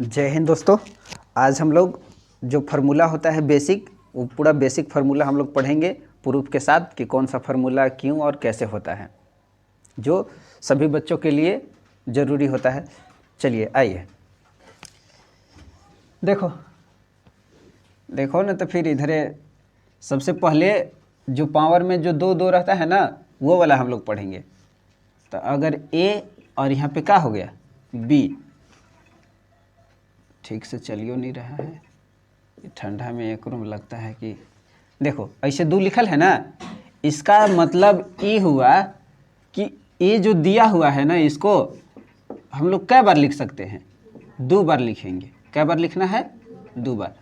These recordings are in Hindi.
जय हिंद दोस्तों। आज हम लोग जो फार्मूला होता है बेसिक, वो पूरा बेसिक फार्मूला हम लोग पढ़ेंगे प्रूफ के साथ कि कौन सा फार्मूला क्यों और कैसे होता है, जो सभी बच्चों के लिए ज़रूरी होता है। चलिए आइए, देखो देखो ना, तो फिर इधर सबसे पहले जो पावर में जो दो दो रहता है ना, वो वाला हम लोग पढ़ेंगे। तो अगर ए और यहाँ पे क्या हो गया बी, ठीक से चलियो नहीं रहा है, ठंडा में एक रूम लगता है कि देखो ऐसे दो लिखल है ना, इसका मतलब ये हुआ कि ये जो दिया हुआ है ना, इसको हम लोग कै बार लिख सकते हैं? दो बार लिखेंगे। कै बार लिखना है? दो बार।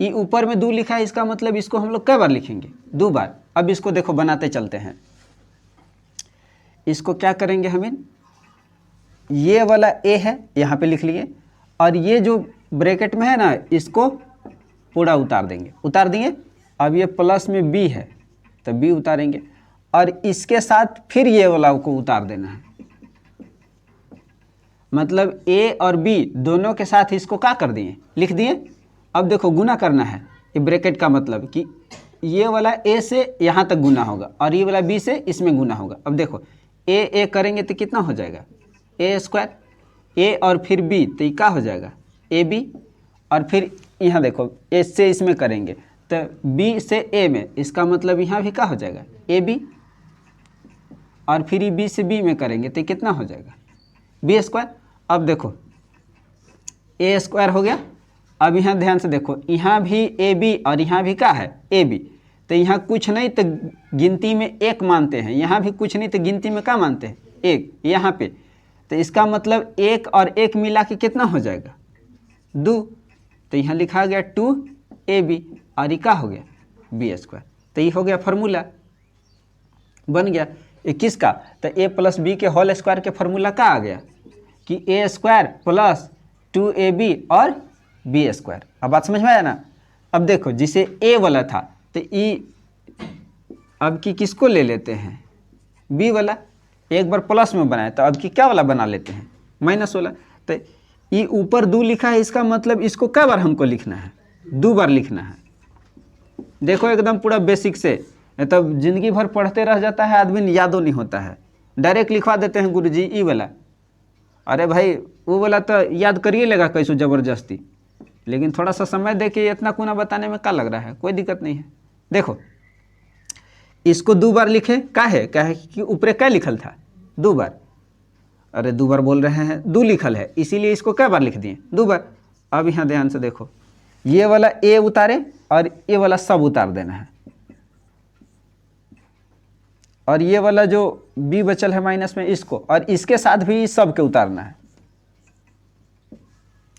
ये ऊपर में दो लिखा है, इसका मतलब इसको हम लोग कै बार लिखेंगे? दो बार। अब इसको देखो बनाते चलते हैं। इसको क्या करेंगे हमें, ये वाला ए है यहाँ पे लिख लिए, और ये जो ब्रैकेट में है ना, इसको पूरा उतार देंगे। उतार दिए। अब ये प्लस में बी है तो बी उतारेंगे, और इसके साथ फिर ये वाला को उतार देना है। मतलब ए और बी दोनों के साथ इसको क्या कर दिए, लिख दिए। अब देखो गुना करना है। ये ब्रैकेट का मतलब कि ये वाला ए से यहाँ तक गुना होगा और ये वाला बी से इसमें गुना होगा। अब देखो ए करेंगे तो कितना हो जाएगा? ए स्क्वायर। ए और फिर बी तो ये क्या हो जाएगा? A b. और फिर यहाँ देखो ए से इसमें करेंगे तो बी से ए में, इसका मतलब यहाँ भी क्या हो जाएगा? A b. और फिर ये बी से बी में करेंगे तो कितना हो जाएगा? B square. अब देखो ए स्क्वायर हो गया। अब यहाँ ध्यान से देखो, यहाँ भी ए बी और यहाँ भी क्या है? A b. तो यहाँ कुछ नहीं तो गिनती में एक मानते हैं, यहाँ भी कुछ नहीं तो गिनती में क्या मानते हैं? एक। यहाँ पे तो इसका मतलब एक और एक मिला के कितना हो जाएगा? दो। तो यहाँ लिखा गया 2ab और ये क्या हो गया? B square. तो ये हो गया फार्मूला, बन गया। ये किसका? तो a प्लस बी के होल स्क्वायर के फार्मूला का आ गया कि ए स्क्वायर प्लस 2ab और बी स्क्वायर। अब बात समझ में आया ना? अब देखो जिसे ए वाला था तो ई, अब की किसको ले लेते हैं? बी वाला। एक बार प्लस में बनाया तो अब की क्या वाला बना लेते हैं? माइनस वाला। तो ये ऊपर दो लिखा है, इसका मतलब इसको क्या बार हमको लिखना है? दो बार लिखना है। देखो एकदम पूरा बेसिक से, तब जिंदगी भर पढ़ते रह जाता है आदमी, यादों नहीं होता है। डायरेक्ट लिखवा देते हैं गुरुजी ई वाला। अरे भाई वो वाला तो याद करिए लेगा कैसो ज़बरदस्ती, लेकिन थोड़ा सा समय दे के इतना कुना बताने में क्या लग रहा है? कोई दिक्कत नहीं है। देखो इसको दो बार लिखे, क्या है कि ऊपर क्या लिखल था? दो बार। अरे दो बार बोल रहे हैं, दो लिखल है इसीलिए इसको क्या बार लिख दिए? दो बार। अब यहाँ ध्यान से देखो, ये वाला ए उतारे और ये वाला सब उतार देना है, और ये वाला जो बी बचल है माइनस में, इसको और इसके साथ भी सब के उतारना है।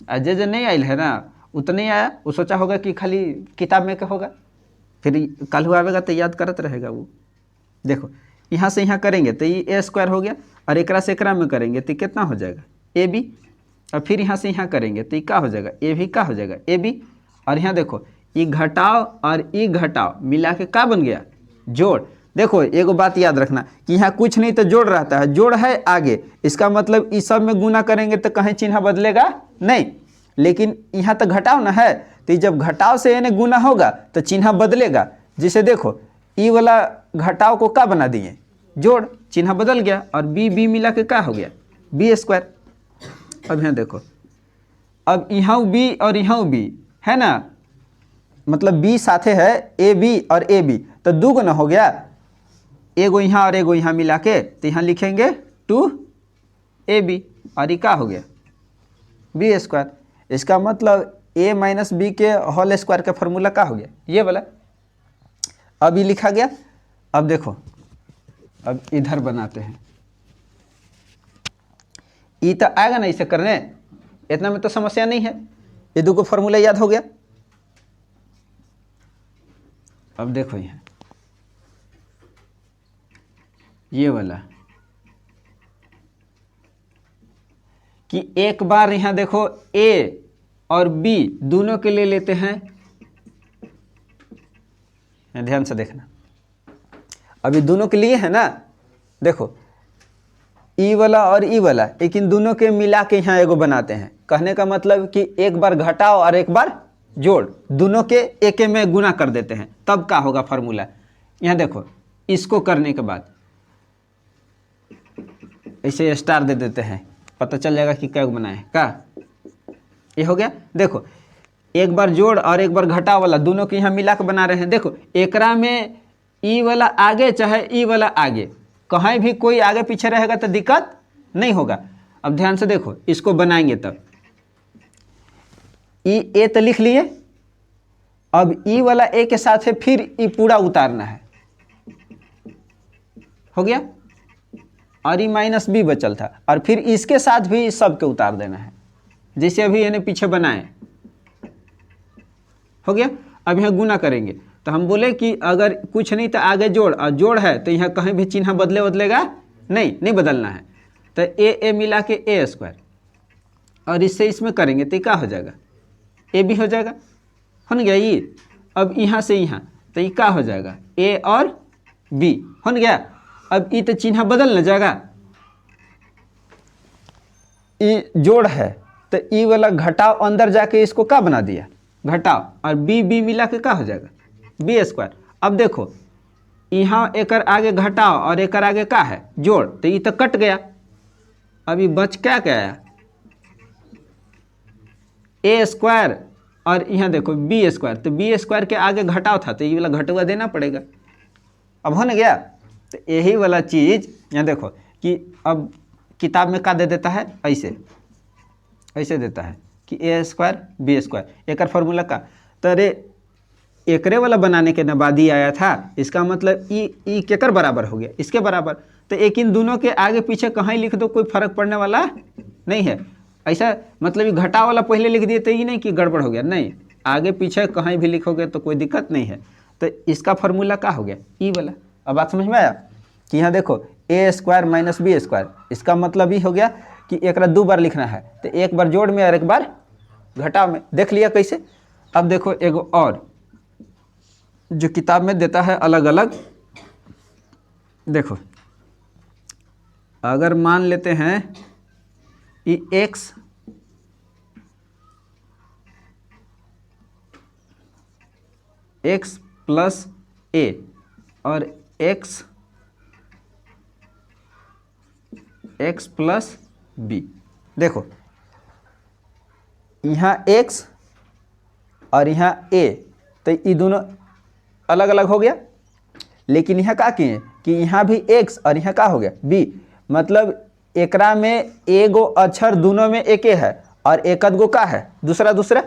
अजय जो नहीं आयल है ना, उतने आया, वो सोचा होगा कि खाली किताब में क्या होगा, फिर कल हुआ आवेगा तो याद करत रहेगा वो। देखो यहाँ से यहाँ करेंगे तो ये ए स्क्वायर हो गया, और एकरा से एकरा में करेंगे तो कितना हो जाएगा? A b. और फिर यहाँ से यहाँ करेंगे तो ये क्या हो जाएगा? ए भी। क्या हो जाएगा? A b. और यहाँ देखो ये घटाओ और ये घटाओ मिला के क्या बन गया? जोड़। देखो एगो बात याद रखना कि यहाँ कुछ नहीं तो जोड़ रहता है, जोड़ है आगे, इसका मतलब इस सब में गुना करेंगे तो कहीं चिन्ह बदलेगा नहीं, लेकिन यहाँ तो घटाओ ना है, तो जब घटाव से यानी गुना होगा तो चिन्ह बदलेगा। जिसे देखो ई वाला घटाव को क्या बना दिए? जोड़। चिन्ह बदल गया और बी बी मिला के क्या हो गया? B square. अब यहाँ देखो, अब यहाँ बी और यहाँ बी है ना, मतलब बी साथे है ए बी और ए बी, तो दो गुना हो गया, एगो यहाँ और एगो यहाँ मिला के, तो यहाँ लिखेंगे 2ab और ये क्या हो गया? B square. इसका मतलब a माइनस बी के होल स्क्वायर का फॉर्मूला क्या हो गया? ये वाला। अब ये लिखा गया। अब देखो अब इधर बनाते हैं, ये तो आएगा ना इसे करने, इतना में तो समस्या नहीं है, ये दो को फॉर्मूला याद हो गया। अब देखो यहाँ ये वाला कि एक बार यहाँ देखो a और b दोनों के लिए लेते हैं, ध्यान से देखना। अभी दोनों के लिए है ना, देखो ई वाला और ई वाला, लेकिन दोनों के मिला के यहाँ एगो बनाते हैं। कहने का मतलब कि एक बार घटाओ और एक बार जोड़, दोनों के एक में गुना कर देते हैं, तब का होगा फार्मूला। यहाँ देखो, इसको करने के बाद ऐसे स्टार दे देते हैं, पता चल जाएगा कि क्या बनाए का। ये हो गया। देखो, एक बार जोड़ और एक बार घटाओ वाला, दोनों के यहाँ मिला के बना रहे हैं। देखो, एकरा में ई वाला आगे चाहे ई वाला आगे, कहीं भी कोई आगे पीछे रहेगा तो दिक्कत नहीं होगा। अब ध्यान से देखो, इसको बनाएंगे तब ई ए तो लिख लिए, अब ई वाला ए के साथ है फिर ई पूरा उतारना है, हो गया। और ई माइनस बी बचल था, और फिर इसके साथ भी सबके उतार देना है, जैसे अभी यानी पीछे बनाए, हो गया। अब यहाँ गुना करेंगे तो हम बोले कि अगर कुछ नहीं तो आगे जोड़, और जोड़ है तो यहाँ कहीं भी चिन्ह बदलेगा नहीं बदलना है। तो ए मिला के ए स्क्वायर, और इससे इसमें करेंगे तो क्या हो जाएगा, ए भी हो जाएगा, हो न गया ये। अब यहाँ से यहाँ तो ये क्या हो जाएगा, ए और बी, हो न गया। अब ये तो चिन्ह बदल न जाएगा, ये जोड़ है तो ई वाला घटाओ, अंदर जाके इसको क्या बना दिया, घटाओ, और बी मिला के क्या हो जाएगा, बी स्क्वायर। अब देखो, यहाँ एक आगे घटाओ और एक आगे क्या है, जोड़, तो ये तो कट गया। अभी बच क्या आया, ए स्क्वायर, और यहाँ देखो बी स्क्वायर, तो बी स्क्वायर के आगे घटाओ था तो ये वाला घटवा देना पड़ेगा। अब हो न गया। तो यही वाला चीज़ यहाँ देखो कि अब किताब में क्या दे देता है, ऐसे देता है कि ए स्क्वायर बी स्क्वायर, एक फार्मूला का। तो अरे एकरे वाला बनाने के बाद ही आया था, इसका मतलब ई केकर बराबर हो गया, इसके बराबर। तो एक इन दोनों के आगे पीछे कहीं लिख दो, कोई फर्क पड़ने वाला नहीं है। ऐसा मतलब ये घटा वाला पहले लिख दिए तो ये नहीं कि गड़बड़ हो गया, नहीं, आगे पीछे कहीं भी लिखोगे तो कोई दिक्कत नहीं है। तो इसका फार्मूला क्या हो गया, ई वाला। अब बात समझ में आया कि यहाँ देखो ए स्क्वायर माइनस बी स्क्वायर, इसका मतलब ये हो गया कि एक दो बार लिखना है, तो एक बार जोड़ में और एक बार घटाव में। देख लिया कैसे। अब देखो एगो और जो किताब में देता है अलग अलग, देखो अगर मान लेते हैं ये x प्लस ए और x प्लस बी। देखो यहाँ x और यहाँ a, तो ये दोनों अलग अलग हो गया, लेकिन यहाँ क्या किए कि यहाँ भी x और यहाँ क्या हो गया b, मतलब एकरा में एगो अक्षर दोनों में एक है और एक गो का है दूसरा।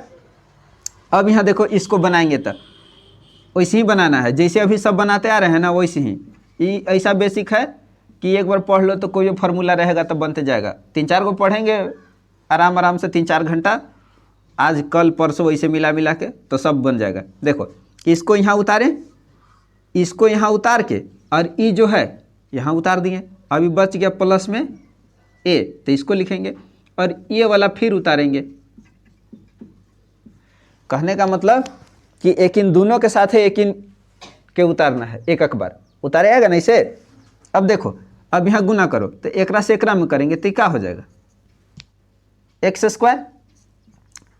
अब यहाँ देखो इसको बनाएंगे तो वैसे ही बनाना है, जैसे अभी सब बनाते आ रहे हैं ना वैसे ही। ये ऐसा बेसिक है कि एक बार पढ़ लो तो कोई फार्मूला रहेगा तो बनते जाएगा। 3-4 गो पढ़ेंगे आराम से 3-4 घंटा, आज कल परसों वैसे मिला के तो सब बन जाएगा। देखो इसको यहाँ उतारें, इसको यहाँ उतार के, और ई जो है यहाँ उतार दिए, अभी बच गया प्लस में ए, तो इसको लिखेंगे और ये वाला फिर उतारेंगे। कहने का मतलब कि एक इन दोनों के साथ है एक इन के उतारना है, एक बार उतारेगा नहीं से। अब देखो अब यहाँ गुना करो तो एकरा से एकरा में करेंगे तो क्या हो जाएगा, एक्स स्क्वायर।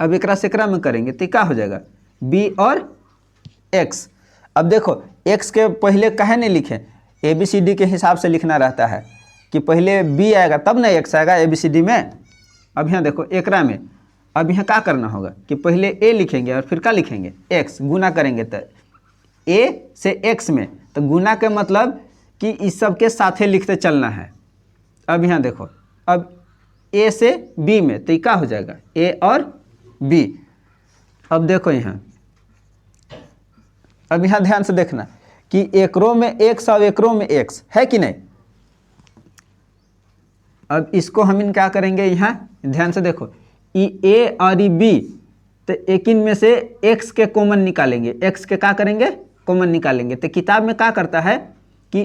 अब एकरा से एकरा में करेंगे तो क्या हो जाएगा, बी और एक्स। अब देखो एक्स के पहले काहे नहीं लिखे, ABCD के हिसाब से लिखना रहता है कि पहले बी आएगा तब ना एक्स आएगा ABCD में। अब यहाँ देखो एकरा में, अब यहाँ क्या करना होगा कि पहले ए लिखेंगे और फिर क्या लिखेंगे, एक्स। गुना करेंगे तो ए से एक्स में, तो गुना के मतलब कि इस सब के साथे लिखते चलना है। अब यहाँ देखो अब ए से बी में, तो क्या हो जाएगा ए और बी। अब देखो यहाँ, अब यहाँ ध्यान से देखना कि एक रो में एक्स और एक रो में एक्स है कि नहीं। अब इसको हम इन क्या करेंगे, यहाँ ध्यान से देखो ई ए और ई बी, तो एक इन में से एक्स के कॉमन निकालेंगे, एक्स के क्या करेंगे, कॉमन निकालेंगे। तो किताब में क्या करता है कि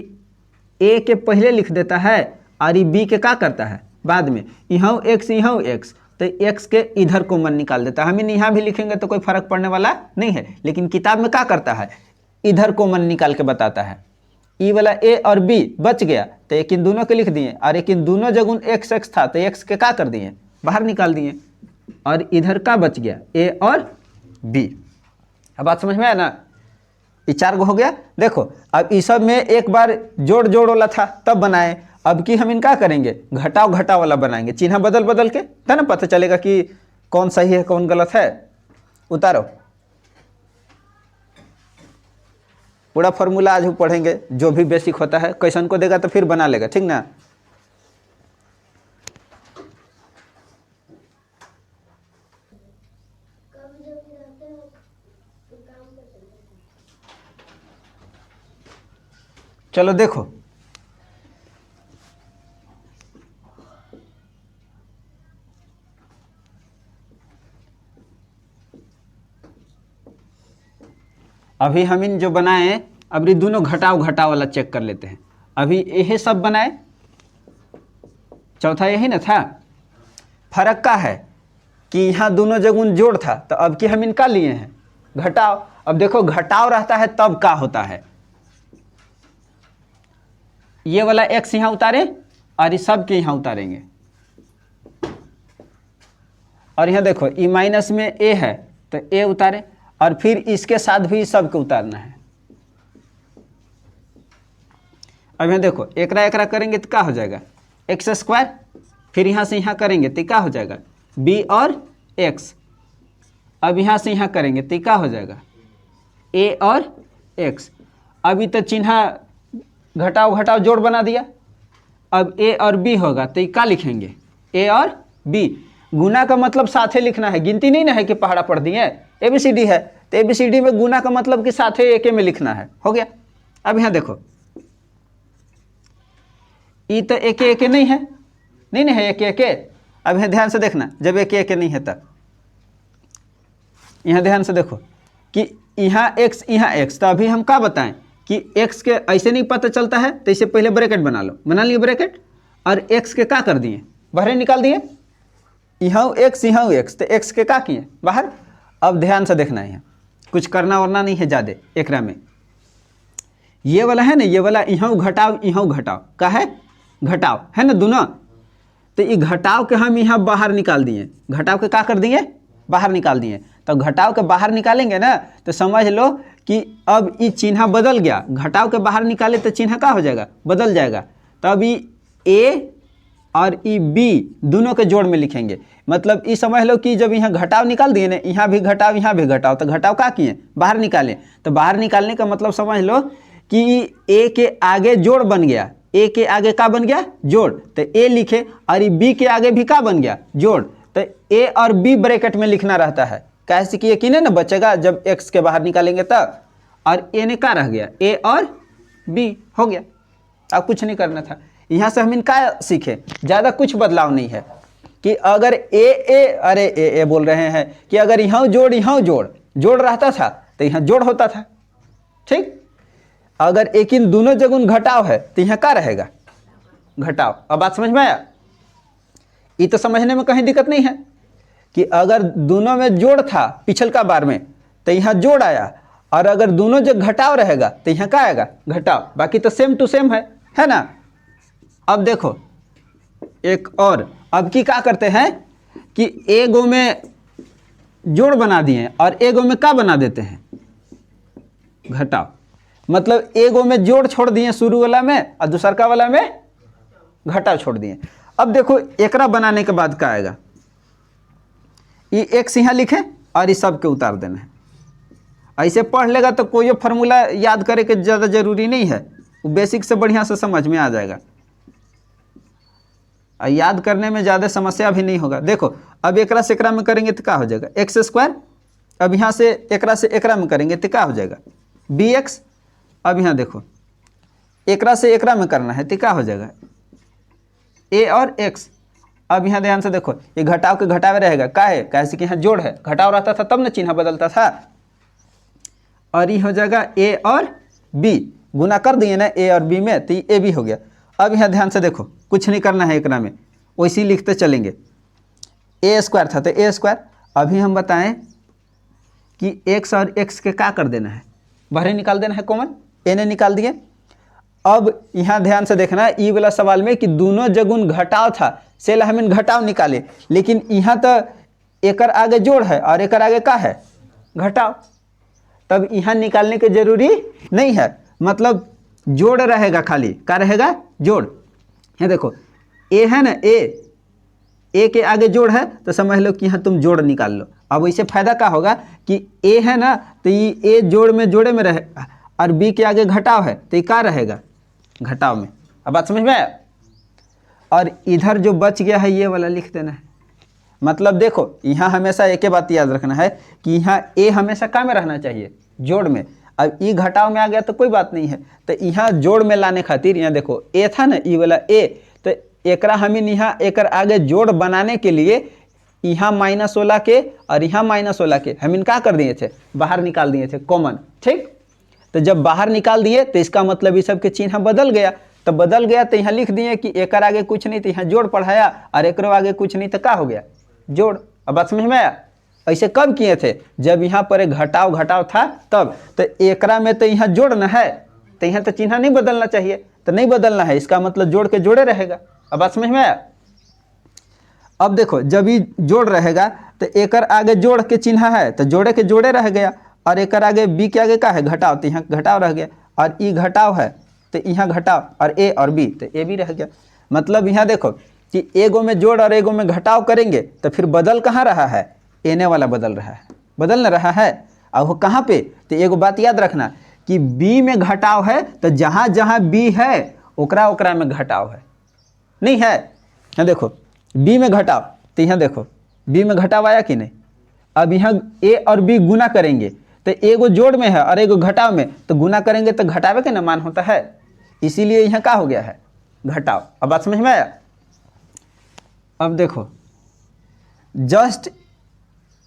ए के पहले लिख देता है और ई बी के क्या करता है बाद में, यहाँ एक्स यहाँ एक्स, तो एक्स के इधर कॉमन निकाल देता है। हम यहाँ भी लिखेंगे तो कोई फर्क पड़ने वाला नहीं है, लेकिन किताब में क्या करता है, इधर कॉमन निकाल के बताता है। ई वाला ए और बी बच गया तो एक इन दोनों के लिख दिए, और एक इन दोनों जगह एक्स एक्स था तो एक्स के क्या कर दिए, बाहर निकाल दिए, और इधर का बच गया ए और बी। अब बात समझ में आया ना, ये 4 गो हो गया। देखो अब इस सब में एक बार जोड़ जोड़ वाला था तब बनाए, अब कि हम इनका करेंगे घटाव घटाव वाला बनाएंगे, चिन्ह बदल बदल के, है ना, पता चलेगा कि कौन सही है कौन गलत है। उतारो पूरा फॉर्मूला आज हम पढ़ेंगे, जो भी बेसिक होता है क्वेश्चन को देगा तो फिर बना लेगा, ठीक ना। चलो देखो अभी हम इन जो बनाए, अब ये दोनों घटाव घटाव वाला चेक कर लेते हैं। अभी यही सब बनाए, चौथा यही ना था। फर्क का है कि यहाँ दोनों जगह जोड़ था तो अब कि हम इनका लिए हैं घटाव। अब देखो घटाव रहता है तब का होता है, ये वाला एक्स यहाँ उतारे और इस सब के यहाँ उतारेंगे, और यहाँ देखो ई माइनस में ए है तो ए उतारे, और फिर इसके साथ भी सब को उतारना है। अब यहाँ देखो एकरा एकरा करेंगे तो क्या हो जाएगा एक्स स्क्वायर, फिर यहाँ से यहाँ करेंगे तो क्या हो जाएगा बी और एक्स, अब यहाँ से यहाँ करेंगे तो क्या हो जाएगा ए और एक्स। अभी तो चिन्ह घटाव घटाव जोड़ बना दिया, अब ए और बी होगा तो क्या लिखेंगे ए और बी। गुना का मतलब साथे लिखना है, गिनती नहीं ना है कि पहाड़ा पढ़ दिए, ABCD है तो ABCD में गुना का मतलब कि साथे एक में लिखना है, हो गया। अब यहाँ देखो ई तो एक नहीं है, नहीं है एक। अब यहाँ ध्यान से देखना, जब एक नहीं है तब यहाँ ध्यान से देखो कि यहाँ x, तो अभी हम क्या बताएं कि x के ऐसे नहीं पता चलता है तो इसे पहले ब्रैकेट बना लो, बना लिए ब्रैकेट, और x के क्या कर दिए बाहर निकाल दिए, यहाँ x तो x के क्या किए बाहर। अब ध्यान से देखना है, कुछ करना वरना नहीं है ज़्यादा एकरा में। ये वाला है ना, ये वाला यहाँ घटाव का है, घटाव है ना दोनों, तो ये घटाव के हम यहाँ बाहर निकाल दिए, घटाव के क्या कर दिए बाहर निकाल दिए। तो घटाव के बाहर निकालेंगे ना तो समझ लो कि अब ये चिन्ह बदल गया, घटाव के बाहर निकाले तो चिन्ह क्या हो जाएगा बदल जाएगा। तब ये ए और ई बी दोनों के जोड़ में लिखेंगे, मतलब ये समझ लो कि जब यहाँ घटाव निकाल दिए ना, यहाँ भी घटाव, तो घटाव क्या किए बाहर निकाले, तो बाहर निकालने का मतलब समझ लो कि ए के आगे जोड़ बन गया, ए के आगे क्या बन गया जोड़, तो ए लिखे, और ये बी के आगे भी क्या बन गया जोड़, तो ए और बी ब्रैकेट में लिखना रहता है। कैसे कि यकीन है ना बचेगा जब एक्स के बाहर निकालेंगे तब, और ए ने क्या रह गया ए और बी हो गया। अब कुछ नहीं करना था, यहाँ से हम इनका सीखे, ज़्यादा कुछ बदलाव नहीं है कि अगर ए बोल रहे हैं कि अगर यहाँ जोड़ रहता था तो यहाँ जोड़ होता था, ठीक। अगर एक इन दोनों जगह घटाव है तो यहाँ क्या रहेगा घटाव। अब बात समझ में आया, ये तो समझने में कहीं दिक्कत नहीं है कि अगर दोनों में जोड़ था पिछल का बार में तो यहाँ जोड़ आया, और अगर दोनों जगह घटाव रहेगा तो यहाँ क्या आएगा घटाव, बाकी तो सेम टू सेम है ना। अब देखो एक और, अब की क्या करते हैं कि एगो में जोड़ बना दिए और एगो में क्या बना देते हैं घटाव, मतलब एगो में जोड़ छोड़ दिए शुरू वाला में और दूसरका वाला में घटाव छोड़ दिए। अब देखो एकरा बनाने के बाद क्या आएगा, ये एक्स यहाँ लिखे और इस सब के उतार देना है। ऐसे पढ़ लेगा तो कोई फार्मूला याद करे के ज़्यादा जरूरी नहीं है, वो बेसिक से बढ़िया से समझ में आ जाएगा, और याद करने में ज़्यादा समस्या भी नहीं होगा। देखो अब एकरा से एकरा में करेंगे तो क्या हो जाएगा एक्स स्क्वायर, अब यहाँ से एकरा में करेंगे तो क्या हो जाएगा बी एक्स। अब यहाँ देखो एकरा से एकरा में करना है तो क्या हो जाएगा ए और एक्स। अब यहाँ ध्यान से देखो ये घटाव के घटावे रहेगा, क्या है कैसे कि यहाँ जोड़ है, घटाव रहता था तब ना चिन्ह बदलता था, और ये हो जाएगा ए और बी, गुना कर दिए ना ए और बी में तो ये ए बी हो गया। अब यहाँ ध्यान से देखो कुछ नहीं करना है एकरा में, वैसे ही लिखते चलेंगे। ए स्क्वायर था तो ए स्क्वायर, अभी हम बताएं कि एक्स और एक्स के क्या कर देना है बाहर निकाल देना है कॉमन, ए ने निकाल दिए, अब यहाँ ध्यान से देखना ई वाला सवाल में कि दोनों जगुन घटाव था, सेल हमें घटाव निकाले, लेकिन यहाँ तो एकर आगे जोड़ है और एकर आगे का है घटाव, तब यहाँ निकालने की जरूरी नहीं है, मतलब जोड़ रहेगा, खाली क्या रहेगा जोड़। यहाँ देखो ए है ना, ए के आगे जोड़ है तो समझ लो कि यहाँ तुम जोड़ निकाल लो। अब इससे फायदा क्या होगा कि ए है ना तो ये ए जोड़ में जोड़े में रहेगा और बी के आगे घटाव है तो ये क्या रहेगा घटाव में। अब बात समझ में आया। और इधर जो बच गया है ये वाला लिख देना है। मतलब देखो यहाँ हमेशा एक ही बात याद रखना है कि यहाँ ए हमेशा क्या में रहना चाहिए जोड़ में। अब ई घटाव में आ गया तो कोई बात नहीं है, तो यहाँ जोड़ में लाने खातिर यहाँ देखो ए था ना ई वाला ए, तो एकरा हमें यहाँ एकर आगे जोड़ बनाने के लिए यहाँ -16 के और यहाँ -16 के हम क्या कर दिए थे बाहर निकाल दिए थे कॉमन। ठीक, तो जब बाहर निकाल दिए तो इसका मतलब ये सब के चिन्ह बदल गया, तो बदल गया तो यहाँ लिख दिए कि एकर आगे कुछ नहीं तो यहाँ जोड़ पढ़ाया और एकरो आगे कुछ नहीं तो क्या हो गया जोड़। अब बात समझ में आया। ऐसे कब किए थे जब यहाँ पर एक घटाव था तब, तो एकरा में तो यहाँ जोड़ न है तो यहाँ तो चिन्ह नहीं बदलना चाहिए, तो नहीं बदलना है, इसका मतलब जोड़ के जोड़े रहेगा। अब बात समझ में आया। अब देखो जब ये जोड़ रहेगा तो एकर आगे जोड़ के चिन्ह है तो जोड़े के जोड़े रह गया और एकर आगे बी के आगे क्या है घटाव, तो यहाँ घटाव रह गया और ई घटाव है तो यहाँ घटाव और ए और बी तो ए भी रह गया। मतलब यहाँ देखो कि एगो में जोड़ और एगो में घटाव करेंगे तो फिर बदल कहाँ रहा है, एने वाला बदल रहा है, बदल न रहा है। अब वो कहाँ पे, तो एगो बात याद रखना कि बी में घटाव है तो जहाँ जहाँ बी है ओकरा ओकरा में घटाव है, नहीं है। यहाँ देखो बी में घटाव तो यहाँ देखो बी में घटाव आया कि नहीं। अब यहाँ ए और बी गुना करेंगे तो एगो जोड़ में है और एगो घटाव में, तो गुना करेंगे तो घटावे के ना मान होता है, इसीलिए यहाँ क्या हो गया है घटाव। अब बात समझ में आया। अब देखो जस्ट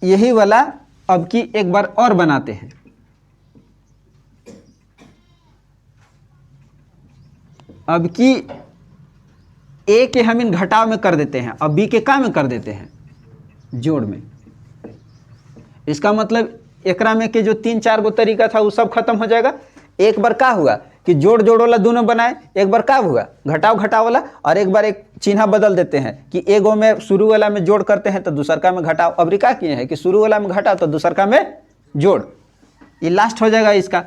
यही वाला अब की एक बार और बनाते हैं। अब की ए के हम इन घटाव में कर देते हैं, अब बी के का में कर देते हैं जोड़ में। इसका मतलब एकरा में के जो 3-4 गो तरीका था वो सब खत्म हो जाएगा। एक बार का हुआ कि जोड़ जोड़ वाला दोनों बनाए, एक बार का हुआ घटाव वाला, और एक बार एक चिन्ह बदल देते हैं कि एगो में शुरू वाला में जोड़ करते हैं तो दूसर का में घटाव। अब क्या किए हैं कि शुरू वाला में घटाव तो दूसर का में जोड़, ये लास्ट हो जाएगा इसका।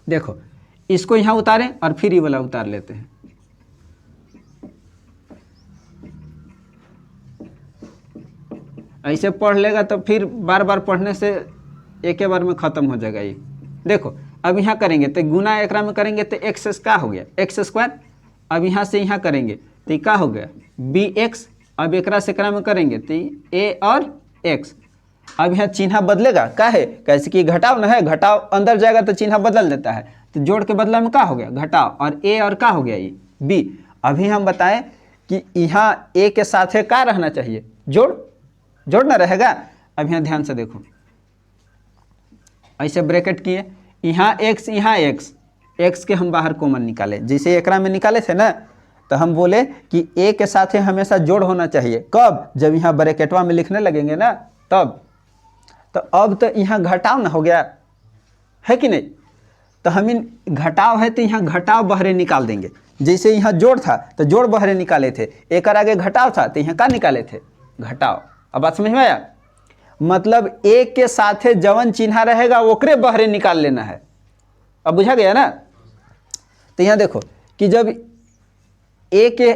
देखो इसको यहाँ उतारें और फिर ये वाला उतार लेते हैं। ऐसे पढ़ लेगा तो फिर बार बार पढ़ने से एक ही बार में ख़त्म हो जाएगा ये। देखो अब यहाँ करेंगे तो गुना एकरा में करेंगे तो एक्स का हो गया x²। अब यहाँ से यहाँ करेंगे तो क्या हो गया bx। अब एकरा से एकरा में करेंगे तो a और x। अब यहाँ चिन्ह बदलेगा, का है कैसे कि घटाव न है, घटाव अंदर जाएगा तो चिन्ह बदल देता है, तो जोड़ के बदला में क्या हो गया घटाव और a और का हो गया ये b। अभी हम बताएं कि यहाँ a के साथ क्या रहना चाहिए जोड़, जोड़ ना रहेगा। अब यहाँ ध्यान से देखो ऐसे ब्रैकेट किए, यहाँ x यहाँ x के हम बाहर कॉमन निकाले, जैसे एकरा में निकाले थे ना, तो हम बोले कि a के साथ हमेशा जोड़ होना चाहिए। कब, जब यहाँ ब्रैकेटवा में लिखने लगेंगे ना तब। तो अब तो यहाँ घटाव ना हो गया है कि नहीं, तो हम इन घटाव है तो यहाँ घटाव बहरे निकाल देंगे। जैसे यहाँ जोड़ था तो जोड़ बहरे निकाले थे, एक आगे घटाव था तो यहाँ का निकाले थे घटाव। अब बात समझ में आया। मतलब एक के साथ जवन चिन्ह रहेगा ओकरे बहरे निकाल लेना है। अब बुझा गया ना। तो यहाँ देखो कि जब ए के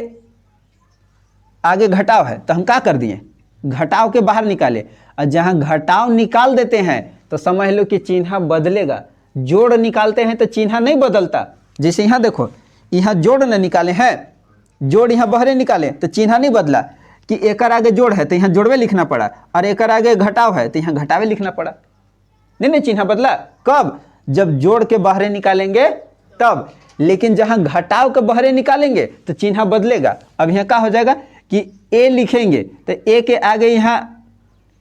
आगे घटाव है तो हम क्या कर दिए घटाव के बाहर निकाले, और जहाँ घटाव निकाल देते हैं तो समझ लो कि चिन्ह बदलेगा। जोड़ निकालते हैं तो चिन्ह नहीं बदलता। जैसे यहाँ देखो यहाँ जोड़ न निकाले हैं, जोड़ यहाँ बहरे निकाले तो चिन्ह नहीं बदला कि एकर आगे जोड़ है तो यहाँ जोड़वे लिखना पड़ा, और एकर आगे घटाव है तो यहाँ घटावे लिखना पड़ा। नहीं चिन्ह बदला कब, जब जोड़ के बहरे निकालेंगे तब। लेकिन जहाँ घटाव के बहरे निकालेंगे तो चिन्ह बदलेगा। अब यहाँ क्या हो जाएगा कि ए लिखेंगे तो ए के आगे यहाँ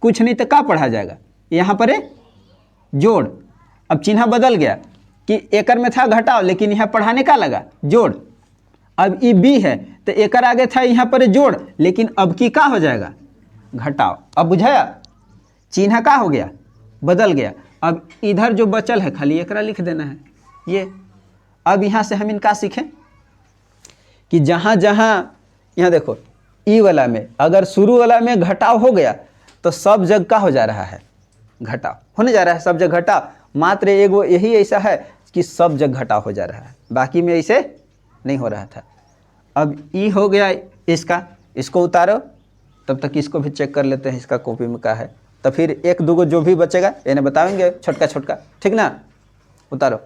कुछ नहीं तो क्या पढ़ा जाएगा यहाँ पर जोड़। अब चिन्ह बदल गया कि एकर में था घटाव लेकिन यहाँ पढ़ाने का लगा जोड़। अब ई बी है तो एकर आगे था यहाँ पर जोड़, लेकिन अब की का हो जाएगा घटाव। अब बुझाया, चिन्ह का हो गया बदल गया। अब इधर जो बचल है खाली एकरा लिख देना है ये। अब यहाँ से हम इनका सीखें कि जहाँ जहाँ यहाँ देखो ई वाला में अगर शुरू वाला में घटाव हो गया तो सब जगह का हो जा रहा है, घटाव होने जा रहा है, सब जगह घटाव। मात्र एक वो यही ऐसा है कि सब जगह घटाव हो जा रहा है, बाकी में ऐसे नहीं हो रहा था। अब ई हो गया इसका, इसको उतारो, तब तक इसको भी चेक कर लेते हैं इसका कॉपी में क्या है। तो फिर एक दो जो भी बचेगा इन्हें बताएंगे छोटका छोटका, ठीक ना। उतारो।